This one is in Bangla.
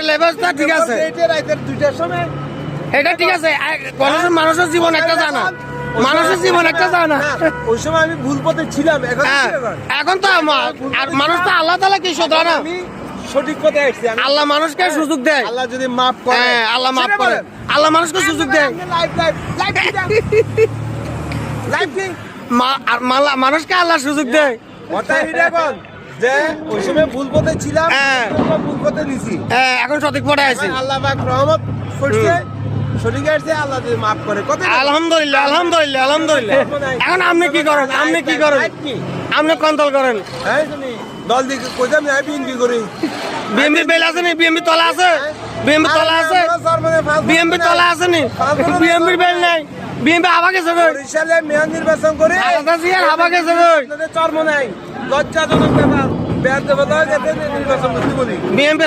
লেভেলটা ঠিক আছে, রাতের 2টার সময় এটা ঠিক আছে। মানুষের জীবন একটা জানা, মানুষের জীবন একটা জানা। ওই সময় আমি ভুল পথে ছিলাম, এখন তো আর মানুষ তো আল্লাহ তাআলা কি শুধু না, আমি সঠিক পথে আসছি। আল্লাহ মানুষকে সুযোগ দেয়, আল্লাহ যদি মাফ করে, হ্যাঁ আল্লাহ মাফ করে, আল্লাহ মানুষকে সুযোগ দেয়। মানুষকে আল্লাহ সুযোগ দেয়। যে ওই সময় ভুল পথে ছিলাম, ভুল পথে নিছি, এখন সঠিক পথে আছি। আল্লাহ পাক রহমত করছে, সঠিক আসছে, আল্লাহ যদি মাফ করে। আলহামদুলিল্লাহ, আলহামদুলিল্লাহ, আলহামদুলিল্লাহ। এখন আপনি কি করেন, আপনি কি করেন, আপনি কন্ট্রোল করেন। দল দিকে কইতাম না, বিএনপি করি। বিএমপি বেল আছে নি, বিএমপি তলা আছে, বিএমপি তলা আছে, বিএমপি তলা আছে নি, বিএমপি বেল নাই, বিএমপি হাবা গেছে কই, বরিশালে মেয়র নির্বাচন করে আলাদা জিয়ার হাবা গেছে কই, চর্ম নাই, লজ্জাজনক ব্যাপার। বেয়ার দেবতা নির্বাচন করতে বলি বিএমপি